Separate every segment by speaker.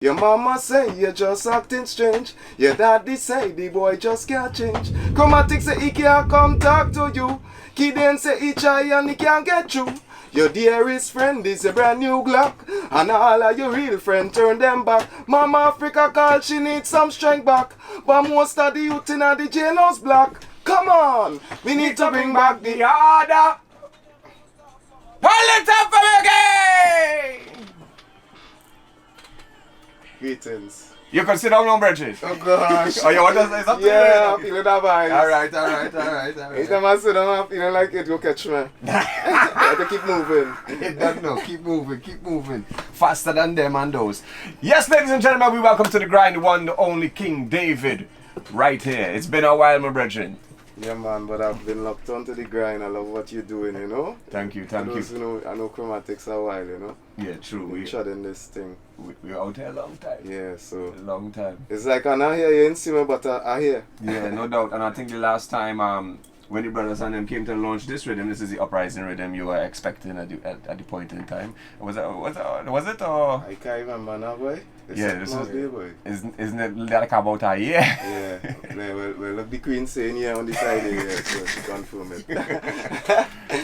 Speaker 1: Your mama say you're just acting strange. Your daddy say the boy just can't change. Chromatics say he can't come talk to you. Kidane say he try and he can't get through. Your dearest friend is a brand new Glock, and all of your real friends turn them back. Mama Africa call, she needs some strength back, but most of the youth in the jailhouse black. Come on, we need to bring back the order.
Speaker 2: Hold it up for reggae!
Speaker 1: Greetings.
Speaker 2: You can sit down now, Bridget.
Speaker 1: Oh gosh.
Speaker 2: Oh, you want to say something?
Speaker 1: Yeah, I'm feeling that vibe.
Speaker 2: Alright.
Speaker 1: Anytime I sit down, I'm feeling like it will catch me. I have to keep moving.
Speaker 2: Keep moving. Faster than them and those. Yes, ladies and gentlemen, we welcome to the grind, the one, the only King David. Right here. It's been a while, my brethren.
Speaker 1: Yeah, man, but I've been locked onto the grind. I love what you're doing, you know?
Speaker 2: Thank you.
Speaker 1: For those who know, I know Chromatics a while, you know?
Speaker 2: Yeah, true.
Speaker 1: We're shutting this thing.
Speaker 2: We're out here a long time.
Speaker 1: Yeah, so.
Speaker 2: A long time.
Speaker 1: It's like I'm not here, you ain't see me, but I hear.
Speaker 2: Yeah, no doubt. And I think the last time when the brothers and them came to launch this rhythm, this is the uprising rhythm you were expecting at the point in time. Was it or?
Speaker 1: I can't remember now, boy.
Speaker 2: Yeah, this is
Speaker 1: day, boy.
Speaker 2: Isn't it like about a year?
Speaker 1: Yeah. Well, look, the queen saying yeah on the side here, so she confirm it.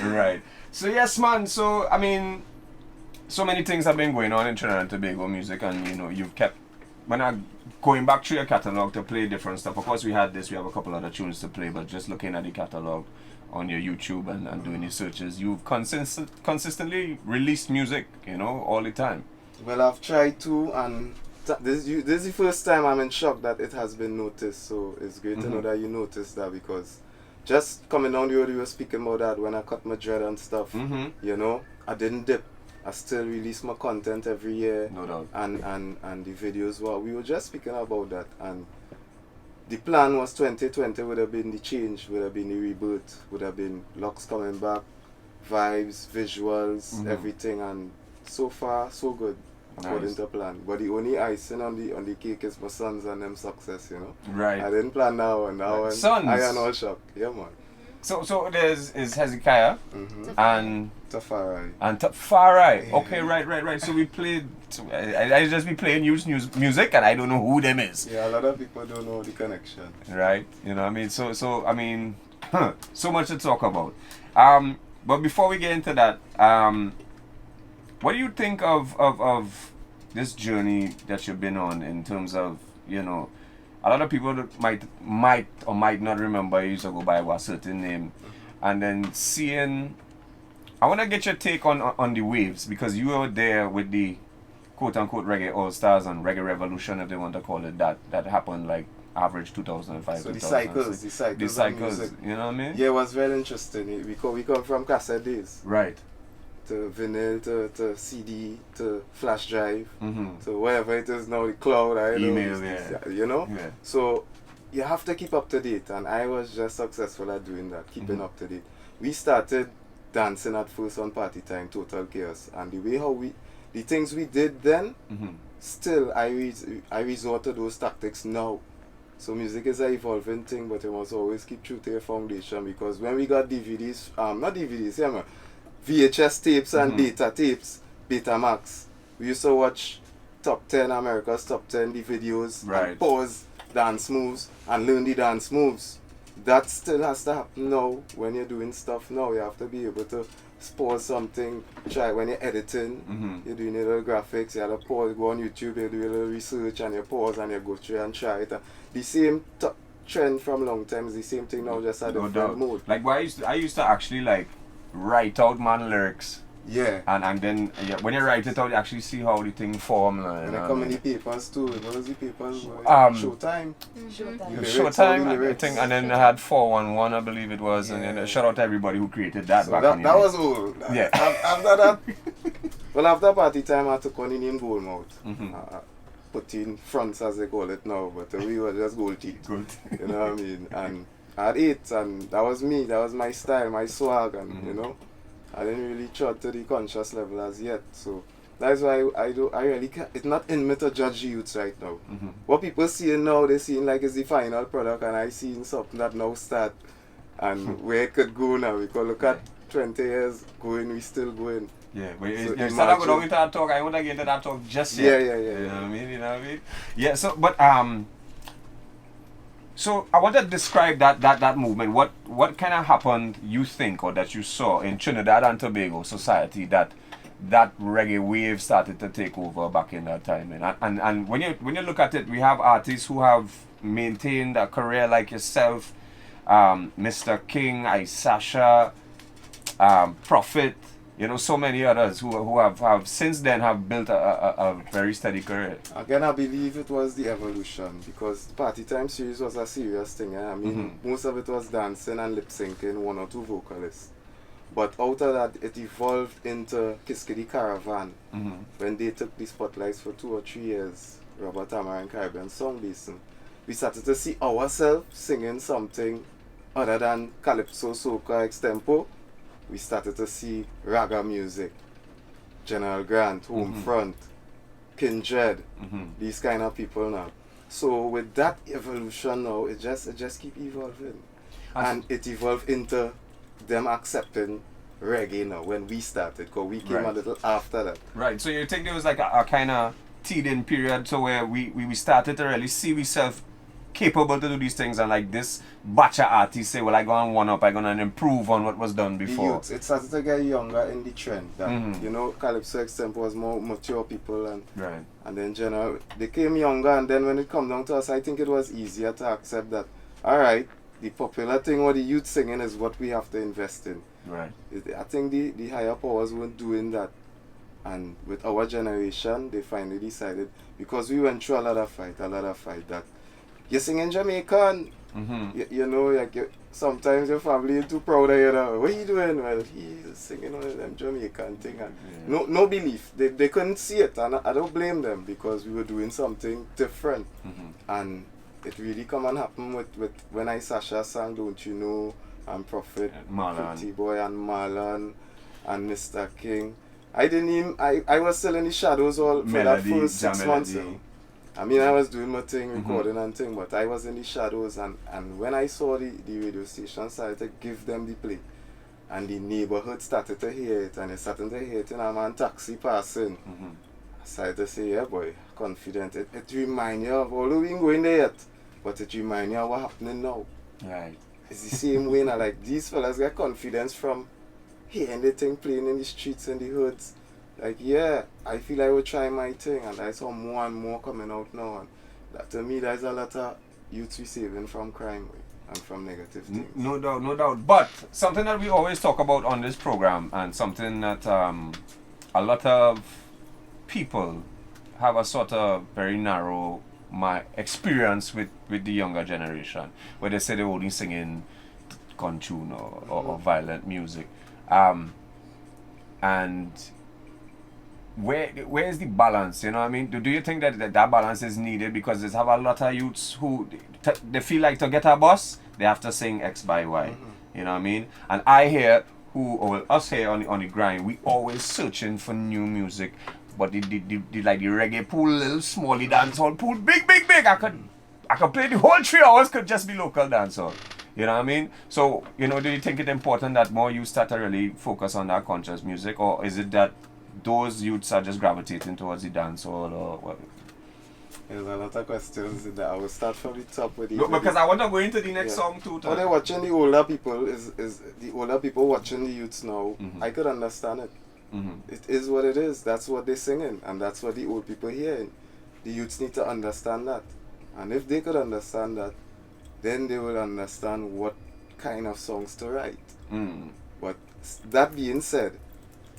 Speaker 2: Right. So yes, man. So I mean, so many things have been going on in Trinidad and Tobago music, and you know, you've kept. When I'm going back through your catalog to play different stuff, of course we have a couple other tunes to play, but just looking at the catalog on your YouTube and doing your searches, you've consistently released music, you know, all the time.
Speaker 1: Well, I've tried to, and this is the first time I'm in shock that it has been noticed, so it's great to know that you noticed that, because just coming down the road, you were speaking about that when I cut my dread and stuff, you know, I didn't dip. I still release my content every year.
Speaker 2: No doubt.
Speaker 1: And the videos, well, we were just speaking about that, and the plan was 2020 would have been the change, would have been the rebirth, would have been locks coming back, vibes, visuals, everything, and so far so good according to plan. But the only icing on the cake is my sons and them success, you know.
Speaker 2: Right.
Speaker 1: I didn't plan that one.
Speaker 2: Sons.
Speaker 1: I am all shocked. Yeah, man.
Speaker 2: So there's Hezekiah and
Speaker 1: Tafari.
Speaker 2: And Tafari. Okay, right. So we played. So I just be playing music, and I don't know who them is.
Speaker 1: Yeah, a lot of people don't know the connection.
Speaker 2: Right. You know what I mean? So I mean, so much to talk about. But before we get into that, what do you think of this journey that you've been on in terms of, you know, a lot of people that might or might not remember you used to go by a certain name, and then seeing. I want to get your take on the waves, because you were there with the quote-unquote reggae all-stars and reggae revolution, if they want to call it that happened like average 2005.
Speaker 1: So the
Speaker 2: 2006.
Speaker 1: cycles,
Speaker 2: you know what I mean?
Speaker 1: Yeah, it was very interesting. We come from cassette days.
Speaker 2: Right.
Speaker 1: To vinyl, to CD, to flash drive, to whatever it is now, the cloud,
Speaker 2: email,
Speaker 1: you know?
Speaker 2: Yeah.
Speaker 1: So you have to keep up to date, and I was just successful at doing that, keeping up to date. We started dancing at first on Party Time, Total Chaos, and the way the things we did then, still I resort to those tactics now. So music is an evolving thing, but you must always keep true to your foundation, because when we got DVDs, not DVDs, yeah man, VHS tapes and data tapes, Betamax, we used to watch Top 10, America's Top 10, the videos, and pause dance moves and learn the dance moves. That still has to happen now. When you're doing stuff now, you have to be able to pause something. Try when you're editing, you're doing a little graphics, you have to pause, go on YouTube, you do a little research, and you pause and you go through and try it. The same trend from long time is the same thing now, just at a different mode.
Speaker 2: Like, I used to actually like write out man lyrics.
Speaker 1: Yeah.
Speaker 2: And then when you write it out, you actually see how the thing form.
Speaker 1: And they come in the papers too. What was the papers? Showtime.
Speaker 2: Showtime, I think, and then I had 411, I believe it was, and then shout out to everybody who created that back in the day.
Speaker 1: That was old.
Speaker 2: Yeah.
Speaker 1: After that, well, after Party Time, I took on the name Goldmouth. Put in fronts, as they call it now, but we were just gold teeth. You know what I mean? And I had 8, and that was me. That was my style, my swag, and you know. I didn't really try to the conscious level as yet, so that's why I really can't. It's not in me to judge the youths right now. What people seeing now, they seeing like it's the final product, and I seeing something that now start and where it could go now. Because look at 20 years going, we still going.
Speaker 2: Yeah, but
Speaker 1: So
Speaker 2: you start out going into that talk. I want to get into that talk just yet.
Speaker 1: Yeah.
Speaker 2: You know what I mean? You know what I mean? Yeah. So, but so I want to describe that movement. What kind of happened? You think, or that you saw in Trinidad and Tobago society that reggae wave started to take over back in that time. And when you look at it, we have artists who have maintained a career like yourself, Mr. King, Sasha, Prophet, so many others who have since then have built a very steady career.
Speaker 1: Again, I believe it was the evolution, because Party Time series was a serious thing. I mean, most of it was dancing and lip syncing, one or two vocalists. But out of that, it evolved into Kiskidi Caravan, when they took the spotlights for 2 or 3 years, Robert Tamar and Caribbean Song Basin. We started to see ourselves singing something other than Calypso, Soca, Extempo. We started to see raga music, General Grant, Homefront, Kindred, these kind of people now. So with that evolution now, it just keep evolving. And it evolved into them accepting reggae now when we started, because we came a little after that.
Speaker 2: Right. So you think there was like a kind of teething period to where we started to really see ourselves capable to do these things, and like this batch of artists say, well, I go and one up, I gonna improve on what was done before.
Speaker 1: The youths, it started to get younger in the trend. That, Calypso Extempo was more mature people, and then general, they came younger, and then when it come down to us, I think it was easier to accept that, alright, the popular thing or the youth singing is what we have to invest in.
Speaker 2: Right.
Speaker 1: I think the higher powers weren't doing that. And with our generation, they finally decided, because we went through a lot of fight, that you're singing Jamaican. Sometimes your family is too proud of you. What are you doing? Well, he's singing one of them Jamaican thing. And no belief. They couldn't see it, and I don't blame them, because we were doing something different. And it really come and happen with when Sasha sang Don't You Know, and Prophet, Pretty Boy, and Marlon, and Mr. King. I was still in the shadows all for that first 6 months. I mean, I was doing my thing, recording and thing, but I was in the shadows, and when I saw the radio station started to give them the play, and the neighborhood started to hear it, and they started to hear it in a man taxi passing, I started to say, yeah boy, confident. It reminds you of, although we ain't going there yet, but it reminds you of what's happening now.
Speaker 2: Right.
Speaker 1: It's the same way now, like these fellas get confidence from hearing the thing playing in the streets and the hoods. Like, yeah, I feel I will try my thing, and I saw more and more coming out now, and that, to me, there's a lot of youth we saving from crime and from negative things.
Speaker 2: No doubt. But something that we always talk about on this program, and something that a lot of people have a sort of very narrow experience with the younger generation, where they say they're only singing gun tune or violent music, and where is the balance? You know what I mean? Do you think that balance is needed? Because there's have a lot of youths who they feel like to get a bus, they have to sing X by Y. You know what I mean? And I hear us here on the grind, we always searching for new music. But the like the reggae pool, little small, the dancehall pool, big. I could play the whole 3 hours, could just be local dancehall. You know what I mean? So, do you think it's important that more you start to really focus on that conscious music, or is it that those youths are just gravitating towards the dancehall, or what?
Speaker 1: There's a lot of questions in that. I will start from the top with
Speaker 2: No, because I want to go into the next song too.
Speaker 1: When they're watching the older people, is the older people watching the youths now, I could understand it. It is what it is. That's what they're singing, and that's what the old people hearing. The youths need to understand that. And if they could understand that, then they will understand what kind of songs to write. But that being said,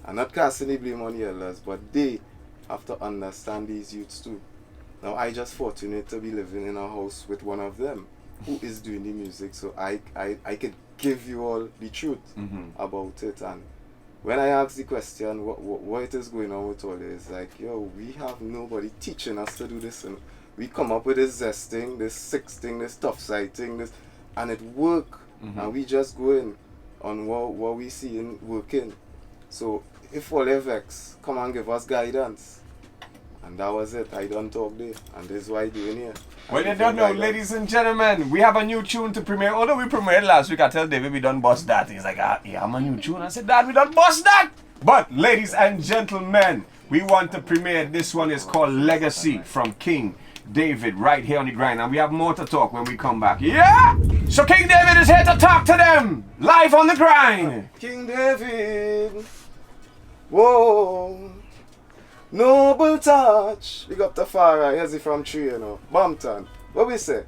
Speaker 1: I'm not casting the blame on the elders, but they have to understand these youths too. Now, I just fortunate to be living in a house with one of them who is doing the music, so I could give you all the truth about it. And when I ask the question, what it is going on with all this, like, yo, we have nobody teaching us to do this, and we come up with this zesting, this sixting, this tough sighting, this, and it work, and we just going on what we seeing working. So if all vex, come and give us guidance, And that was it. I done talk there. And this is why I doing here.
Speaker 2: Well, you don't know, ladies and gentlemen, we have a new tune to premiere. Although we premiered last week, I tell David we done bust that. He's like, yeah, I'm a new tune. I said, Dad, we done bust that. But, ladies and gentlemen, we want to premiere. This one is called Legacy from King David right here on the grind. And we have more to talk when we come back. Yeah! So King David is here to talk to them live on the grind.
Speaker 1: King David. Whoa. Noble touch. Big up the far right. Here's it from tree, you know. BoomTowN. What we say?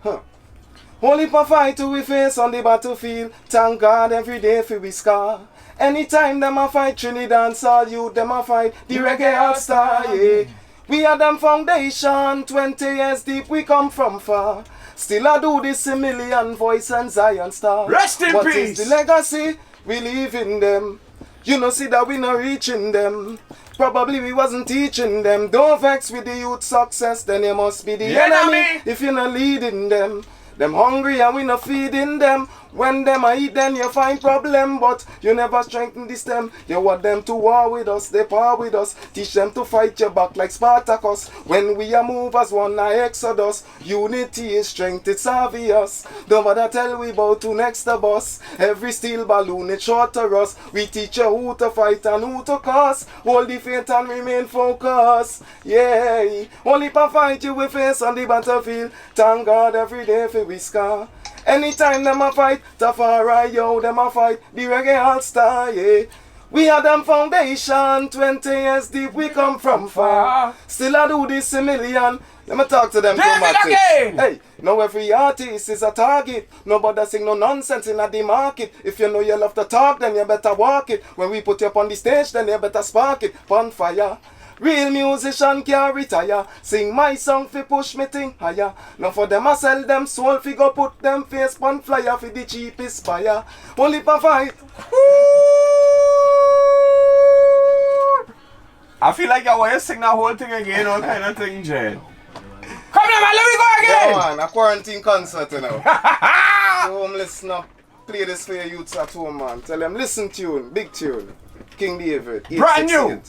Speaker 1: Only for fight to we face on the battlefield. Thank God every day for we scar. Anytime them a fight Trinidad, all youth them a fight the reggae all-star, yeah. We are them foundation, 20 years deep we come from far. Still I do this a million voice and Zion star.
Speaker 2: Rest in
Speaker 1: what
Speaker 2: peace.
Speaker 1: What is the legacy? We leave in them. You know see that we not reaching them. Probably we wasn't teaching them. Don't vex with the youth success, then you must be the enemy. If you're not leading them. Them hungry and we not feeding them. When them a eat then you find problem. But you never strengthen this them. You want them to war with us, they par with us. Teach them to fight your back like Spartacus. When we a move as one a exodus. Unity is strength, it's obvious. Don't bother tell we about to next the boss. Every steel balloon it short to us. We teach you who to fight and who to cause. Hold the faith and remain focused. Yeah, only for fight you will face on the battlefield. Thank God every day for we scar. Anytime them a fight, Tafari, yo, them a fight, the reggae all-star, yeah. We had them foundation, 20 years deep, we come from far. Still I do this a million. Let me talk to them Chromatics. Hey, now every artist is a target. Nobody sing no nonsense in the market. If you know you love to talk, then you better walk it. When we put you up on the stage, then you better spark it. On fire. Real musician can't retire. Sing my song fi push me thing higher. Now for them I sell them soul fi go put them face pon flyer fi the cheapest buyer. Only for fight.
Speaker 2: I feel like I want to sing that whole thing again, all kind of thing, Jay. Come on, man, let me go again.
Speaker 1: Yeah, man, a quarantine concert, you know. So listen up. Play this for your youths at home, man. Tell them listen tune, big tune. King David.
Speaker 2: Brand new.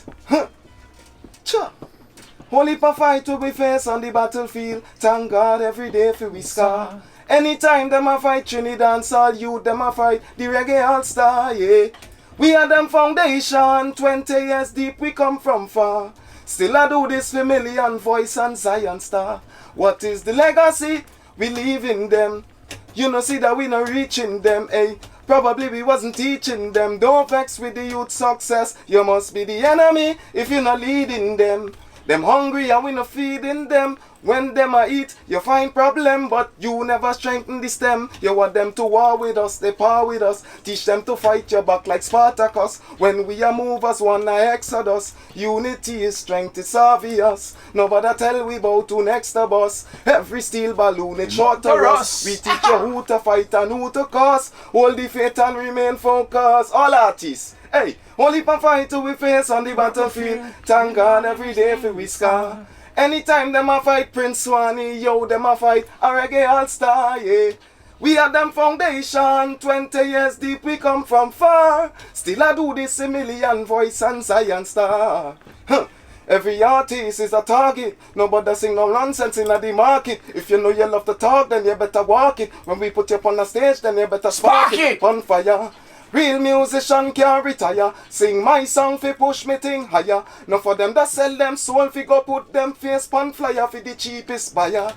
Speaker 1: Only for fight to be face on the battlefield. Thank God every day for we scar. Anytime them a fight Trinidad, all youth them a fight the reggae all-star, yeah. We are them foundation, 20 years deep we come from far. Still I do this for million voice and Zion star. What is the legacy? We leave in them. You know see that we not reaching them, eh. Probably we wasn't teaching them. Don't vex with the youth success. You must be the enemy if you're not leading them. Them hungry and we not feeding them. When them a eat, you find problem, but you never strengthen the stem. You want them to war with us, they par with us. Teach them to fight your back like Spartacus. When we a move as one a exodus. Unity is strength, it's obvious. Nobody tell we about to next the boss. Every steel balloon it short to us. We teach you who to fight and who to cause. Hold the faith and remain focused. All artists. Hey, only for fight to we face on the battlefield. Thank God every day for we scar. Anytime them a fight Prince Swanee, yo, them a fight a reggae all-star, yeah. We are them foundation, 20 years deep we come from far. Still I do this a million voice and Zion star. Every artist is a target. Nobody sing no nonsense in the market. If you know you love to talk, then you better walk it. When we put you up on the stage, then you better spark it. On fire. Real musician can't retire. Sing my song fi push me thing higher. Now for them that sell them soul fi go put them face pon flyer fi the cheapest buyer.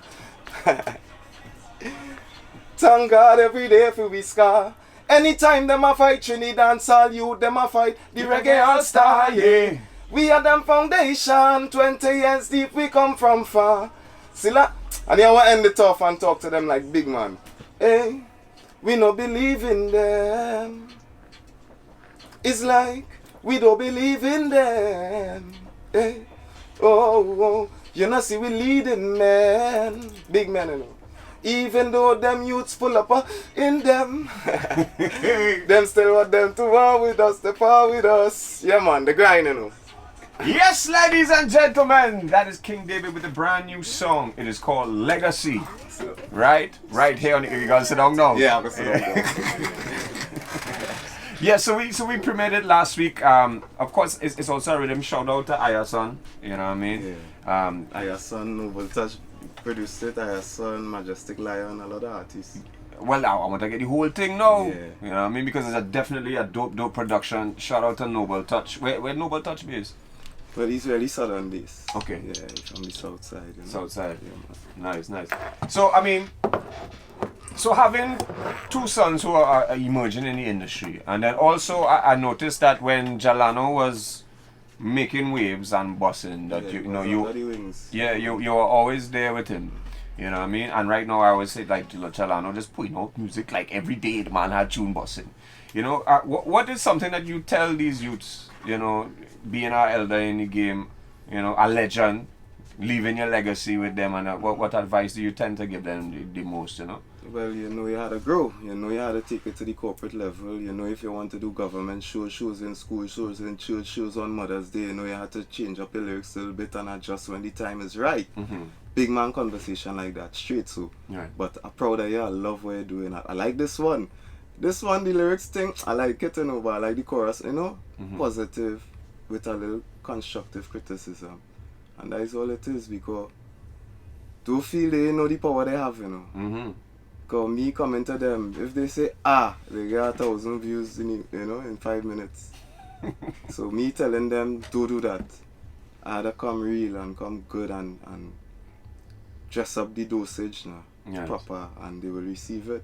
Speaker 1: Thank God every day fi we scar. Anytime them a fight Trinidad, all youth them a fight the reggae all-star, yeah. We are them foundation, 20 years deep we come from far. Silla, and you want to end it off and talk to them like big man. Hey, we no believe in them. It's like we don't believe in them. Hey, oh, you know see we leading men, big men, you know. Even though them youths full up in them, them still want them to war with us, they par with us. Yeah man, the grind, you know.
Speaker 2: Yes, ladies and gentlemen, that is King David with a brand new song. It is called Legacy. Right here on the. You gonna sit down now?
Speaker 1: Yeah, I'm gonna sit down.
Speaker 2: Yeah, so we premiered it last week. Of course, it's also a rhythm shout out to Ayason. You know what I mean?
Speaker 1: Son, Noble Touch produced it. Son, Majestic Lion, a lot of artists.
Speaker 2: Well, I want to get the whole thing now.
Speaker 1: Yeah.
Speaker 2: You know what I mean? Because it's definitely a dope production. Shout out to Noble Touch. Where Noble Touch based?
Speaker 1: Well, he's really southern based.
Speaker 2: Okay.
Speaker 1: Yeah, he's from the south side. You know?
Speaker 2: South side.
Speaker 1: Yeah, man.
Speaker 2: Nice. So, I mean, having two sons who are emerging in the industry, and then also I noticed that when Jalano was making waves and bossing, that you were always there with him. You know what I mean? And right now I always say, like, Jalano just putting out music like every day. The man had tune bossing. You know, what is something that you tell these youths, you know, being an elder in the game, you know, a legend, leaving your legacy with them, and what advice do you tend to give them the most, you know?
Speaker 1: Well, you know, you had to grow. You know, you had to take it to the corporate level. You know, if you want to do government shows in school, shows in church, shows on Mother's Day, you know, you had to change up your lyrics a little bit and adjust when the time is right.
Speaker 2: Mm-hmm.
Speaker 1: Big man conversation like that, straight so.
Speaker 2: Right.
Speaker 1: But I'm proud of you. I love what you're doing. I like this one. This one, the lyrics thing, I like it, you know, but I like the chorus, you know, positive with a little constructive criticism. And that is all it is, because don't feel they know the power they have, you know.
Speaker 2: Mm-hmm.
Speaker 1: Because me coming to them, if they say, they get 1,000 views in 5 minutes. So me telling them, don't do that. I had to come real and come good and dress up the dosage now, proper, and they will receive it.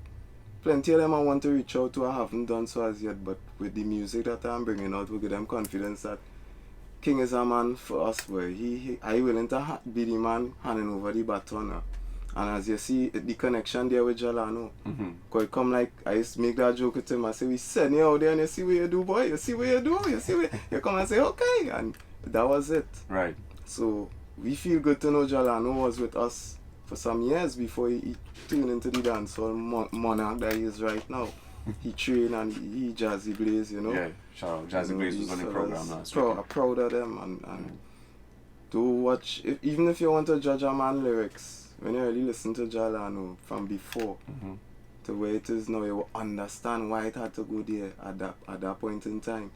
Speaker 1: Plenty of them I want to reach out to, I haven't done so as yet, but with the music that I'm bringing out, will give them confidence that King is a man for us, boy. I willing to be the man handing over the baton now. And as you see, the connection there with Jalano. Because it come like, I used to make that joke with him, I say, we send you out there and you see what you do, boy. You see what you do, you come and say, okay. And that was it.
Speaker 2: Right.
Speaker 1: So, we feel good to know Jalano was with us for some years before he tuned into the dancehall monarch that he is right now. He trained and he Jazzy Blaze, you know.
Speaker 2: Yeah, shout out. Jazzy Blaze was on the program last week.
Speaker 1: I'm proud of them and do watch, even if you want to judge a man lyrics, when you really listen to Jalano from before to where it is now, you will understand why it had to go there at that point in time.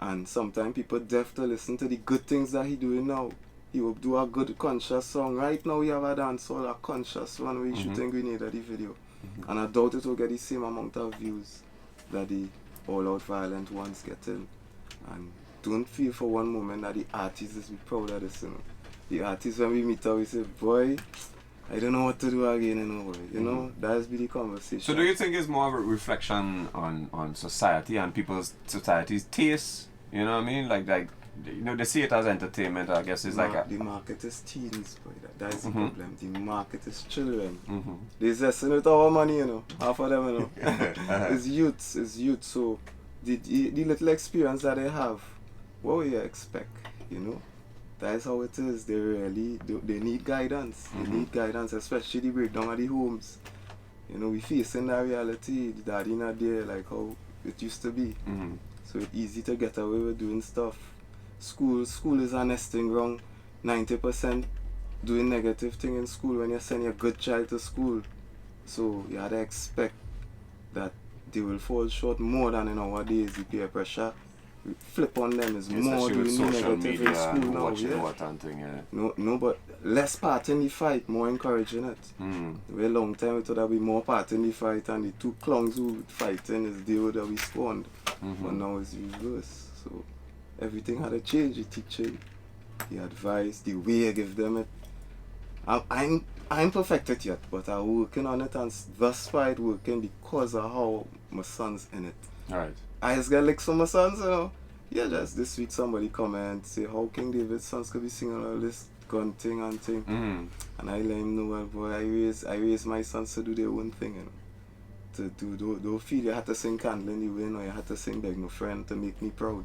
Speaker 1: And sometimes people deaf to listen to the good things that he doing now. He will do a good conscious song. Right now we have a dancehall, a conscious one where he's shooting Grenade at the video. And I doubt it will get the same amount of views that the All Out Violent ones getting. And don't feel for one moment that the artist is proud of this, you know. The artist, when we meet up, we say, boy, I don't know what to do again, you know. That's be the conversation.
Speaker 2: So do you think it's more of a reflection on society and society's tastes? You know what I mean? Like you know, they see it as entertainment, I guess. It's
Speaker 1: the market is teens, boy. That is the problem. The market is children. They're zesting with our money, you know. Half of them, you know. It's youth. So the little experience that they have, what will you expect, you know? That's how it is. They need guidance. They need guidance, especially the breakdown of the homes. You know, we facing that reality. The daddy not there like how it used to be. So it's easy to get away with doing stuff. School is a nesting ground. 90% doing negative thing in school when you send your good child to school. So you had to expect that they will fall short more than in our days. The peer pressure flip on them is more doing the negative in school now. No, but less part in the fight, more encouraging it. A long time it would have been more part in the fight, and the two clowns who fighting is they would have been spawned. But now it's reverse. So everything had to change. The teaching, the advice, the way you give them it. I'm perfected yet, but I'm working on it, and thus far it's working because of how my son's in it.
Speaker 2: Alright.
Speaker 1: I just get licks from my sons, you know. Yeah, just this week somebody come and say how King David's sons could be singing all this gun thing and thing. And I let him know, well, boy, I raised my sons to do their own thing, you know. Don't feel you had to sing Candle in the Wind or you had to sing Beg No Friend to make me proud.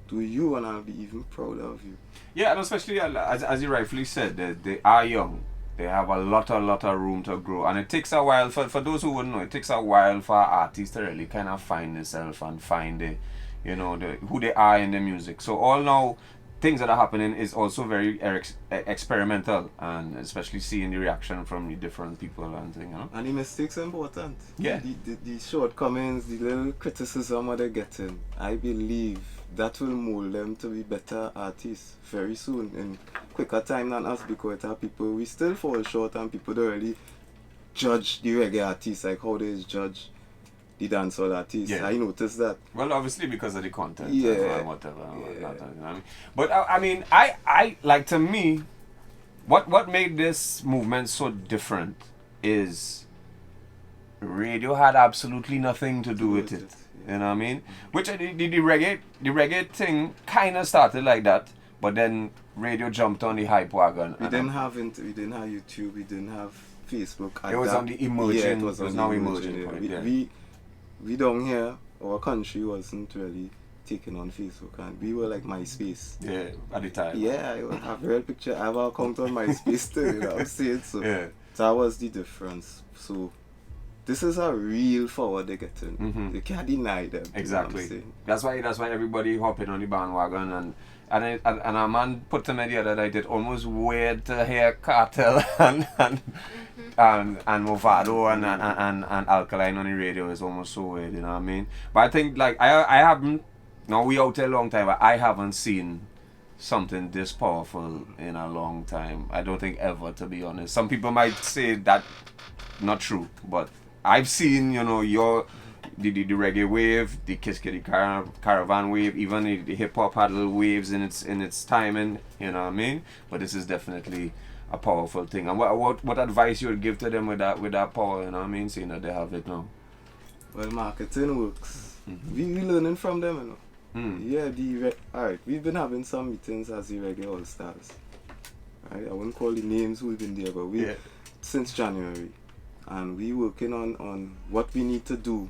Speaker 1: Do you, and I'll be even prouder of you. Yeah,
Speaker 2: and especially as you rightfully said, they are young. They have a lot of room to grow, and it takes a while for those who wouldn't know. It takes a while for artists to really kind of find themselves and find who they are in the music. So all now things that are happening is also very experimental, and especially seeing the reaction from the different people and things, you know.
Speaker 1: And the mistakes are important.
Speaker 2: Yeah.
Speaker 1: The shortcomings, the little criticism that they're getting, I believe that will mold them to be better artists very soon quicker time than us because our people, we still fall short and people don't really judge the reggae artists like how they judge the dancehall artists.
Speaker 2: Yeah.
Speaker 1: I noticed that.
Speaker 2: Well, obviously because of the content
Speaker 1: Yeah.
Speaker 2: and whatever. And whatnot, you know what I mean? But I mean, I like, to me, what made this movement so different is radio had absolutely nothing to do with it. You know what I mean? Which the reggae thing kind of started like that, but then radio jumped on the hype wagon.
Speaker 1: We didn't have YouTube, we didn't have Facebook.
Speaker 2: It was on the emerging.
Speaker 1: Yeah, it was
Speaker 2: now
Speaker 1: the
Speaker 2: emerging.
Speaker 1: yeah.
Speaker 2: Point,
Speaker 1: We,
Speaker 2: yeah.
Speaker 1: we down here, our country wasn't really taken on Facebook, and we were like MySpace.
Speaker 2: Yeah, at the time.
Speaker 1: Yeah, I have a real picture. I have an account on MySpace too, you know what I'm saying? So
Speaker 2: Yeah.
Speaker 1: that was the difference. So this is a real forward they're getting.
Speaker 2: Mhm.
Speaker 1: You can't deny them.
Speaker 2: Exactly.
Speaker 1: You know
Speaker 2: That's why everybody hopping on the bandwagon and a man put to me the other night, it almost weird to hear Cartel and Movado and Alkaline on the radio. Is almost so weird, you know what I mean? But I think like I haven't, now we out there a long time, but I haven't seen something this powerful in a long time. I don't think ever, to be honest. Some people might say that not true, but I've seen, you know, the reggae wave, the Kiss Kitty Caravan wave, even the hip hop had little waves in its timing, you know what I mean? But this is definitely a powerful thing. And what advice you would give to them with that power, you know what I mean? Seeing that they have it now.
Speaker 1: Well, marketing works. We learning from them, you know. Yeah, alright, we've been having some meetings as the Reggae All Stars. Right? I wouldn't call the names who've been there, but since January. And we working on what we need to do.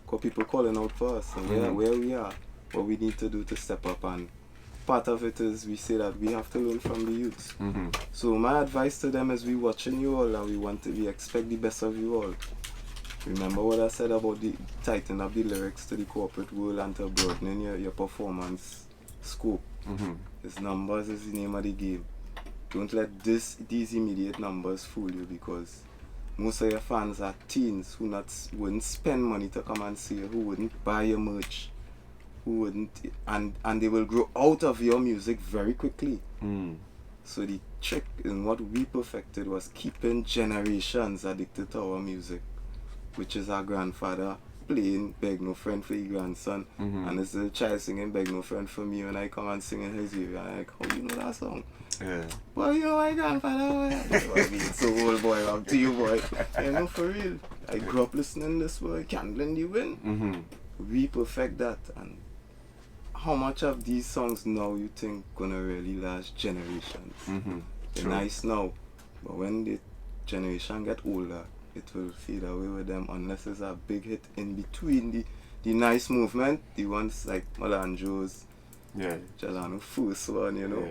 Speaker 1: Because people calling out for us and where we are, what we need to do to step up. And part of it is we say that we have to learn from the youths. So my advice to them is we watching you all and we expect the best of you all. Remember what I said about the tightening up the lyrics to the corporate world and to broadening your performance scope. This numbers is the name of the game. Don't let these immediate numbers fool you, because most of your fans are teens who wouldn't spend money to come and see you, who wouldn't buy your merch, who wouldn't, and they will grow out of your music very quickly. So the trick in what we perfected was keeping generations addicted to our music, which is our grandfather playing Beg No Friend for your grandson, and it's the child singing Beg No Friend for me when I come and sing in his ear. I'm like, how you know that song?
Speaker 2: Yeah.
Speaker 1: Well, you know my grandfather. I mean, so old boy, I'm to you, boy. You know, for real. I grew up listening this boy, Candle in the Wind. We perfect that. And how much of these songs now you think gonna really last generations? They're nice now, but when the generation get older, it will fade away with them unless there's a big hit in between the nice movement, the ones like Malandro's, Jalano first one, you know.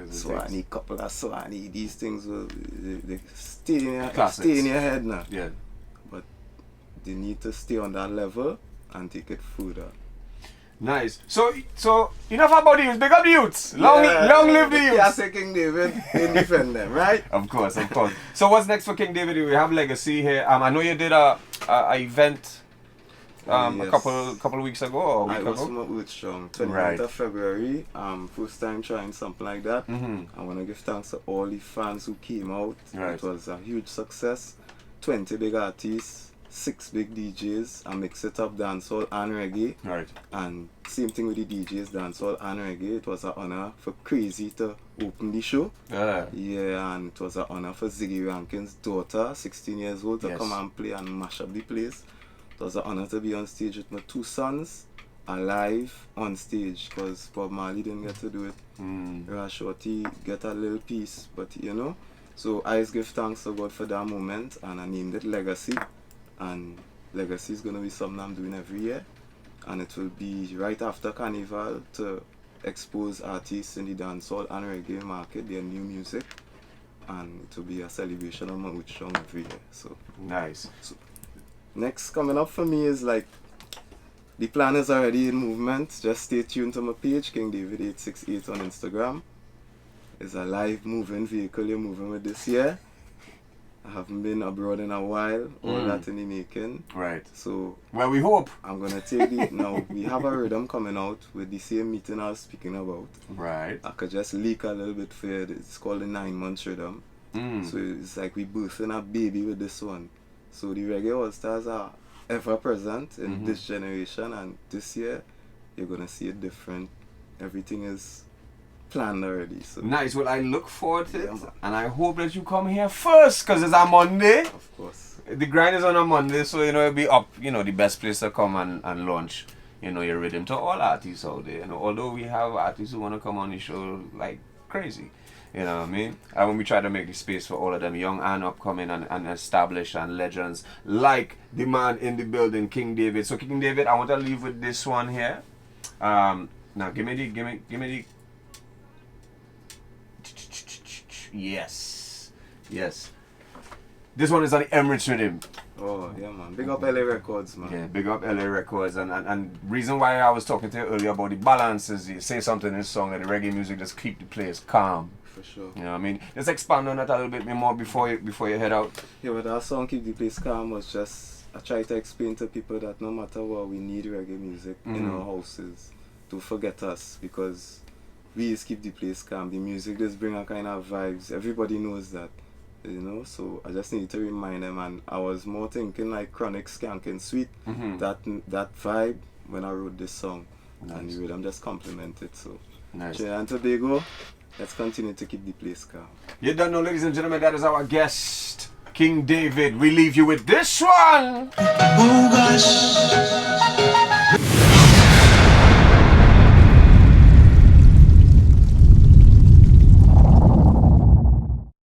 Speaker 1: Swani, couple of Swani, these things will they stay in your head now.
Speaker 2: Yeah.
Speaker 1: But they need to stay on that level and take it further.
Speaker 2: Nice. So enough about the youths. Big up the youths. Long live the youths.
Speaker 1: Yeah, say King David, they defend them, right?
Speaker 2: Of course. So what's next for King David? We have Legacy here. I know you did a event a couple of weeks ago or a week ago.
Speaker 1: I was from Woodstrong, 29th of February. First time trying something like that. I want to give thanks to all the fans who came out. It was a huge success. 20 big artists, 6 big DJs, I mix it up dancehall and reggae. And same thing with the DJs, dancehall and reggae. It was an honor for Crazy to open the show. And it was an honor for Ziggy Rankin's daughter, 16 years old, to come and play and mash up the place. It was an honor to be on stage with my 2 sons, alive on stage, because Bob Marley didn't get to do it. Shorty get a little piece, but you know. So I just give thanks to God for that moment, and I named it Legacy. And Legacy is going to be something I'm doing every year, and it will be right after Carnival to expose artists in the dancehall and reggae market, their new music, and it will be a celebration of my Woodstrong every year. So
Speaker 2: nice.
Speaker 1: So, next coming up for me is like, the plan is already in movement. Just stay tuned to my page, King David 868 on Instagram. It's a live moving vehicle you're moving with this year. I haven't been abroad in a while. All that in the making.
Speaker 2: Right.
Speaker 1: So
Speaker 2: well, we hope.
Speaker 1: I'm gonna take the now. We have a rhythm coming out with the same meeting I was speaking about.
Speaker 2: Right.
Speaker 1: I could just leak a little bit for it. It's called the 9-month rhythm. So it's like we birthing a baby with this one. So the reggae all stars are ever present in this generation, and this year you're gonna see it different. Everything is planned already. So
Speaker 2: nice. Well, I look forward to it,
Speaker 1: man.
Speaker 2: and I hope that you come here first, because it's a Monday.
Speaker 1: Of course.
Speaker 2: The grind is on a Monday, so it'll be up. The best place to come and launch. Your rhythm to all artists out there. Although we have artists who want to come on the show like crazy. You know what I mean? And when we try to make the space for all of them, young and upcoming and established and legends like the man in the building, King David. So King David, I want to leave with this one here. Now give me the. Yes. This one is on the Emirates rhythm.
Speaker 1: Oh yeah, man. Big up LA Records, man.
Speaker 2: Yeah, big up LA Records. And reason why I was talking to you earlier about the balance is you say something in this song that the reggae music just keep the place calm.
Speaker 1: For sure.
Speaker 2: You know what I mean? Let's expand on that a little bit more before you head out.
Speaker 1: Yeah, but that song Keep the Place Calm was just, I try to explain to people that no matter what, we need reggae music in our houses to forget us, because we just keep the place calm. The music just bring a kind of vibes. Everybody knows that, so I just need to remind them. And I was more thinking like Chronic, Skank and Sweet, that vibe when I wrote this song. Nice. And the rhythm just complemented. So
Speaker 2: nice.
Speaker 1: And Tobago, let's continue to keep the place calm.
Speaker 2: You don't know, ladies and gentlemen, that is our guest, King David. We leave you with this one.
Speaker 3: Oh gosh.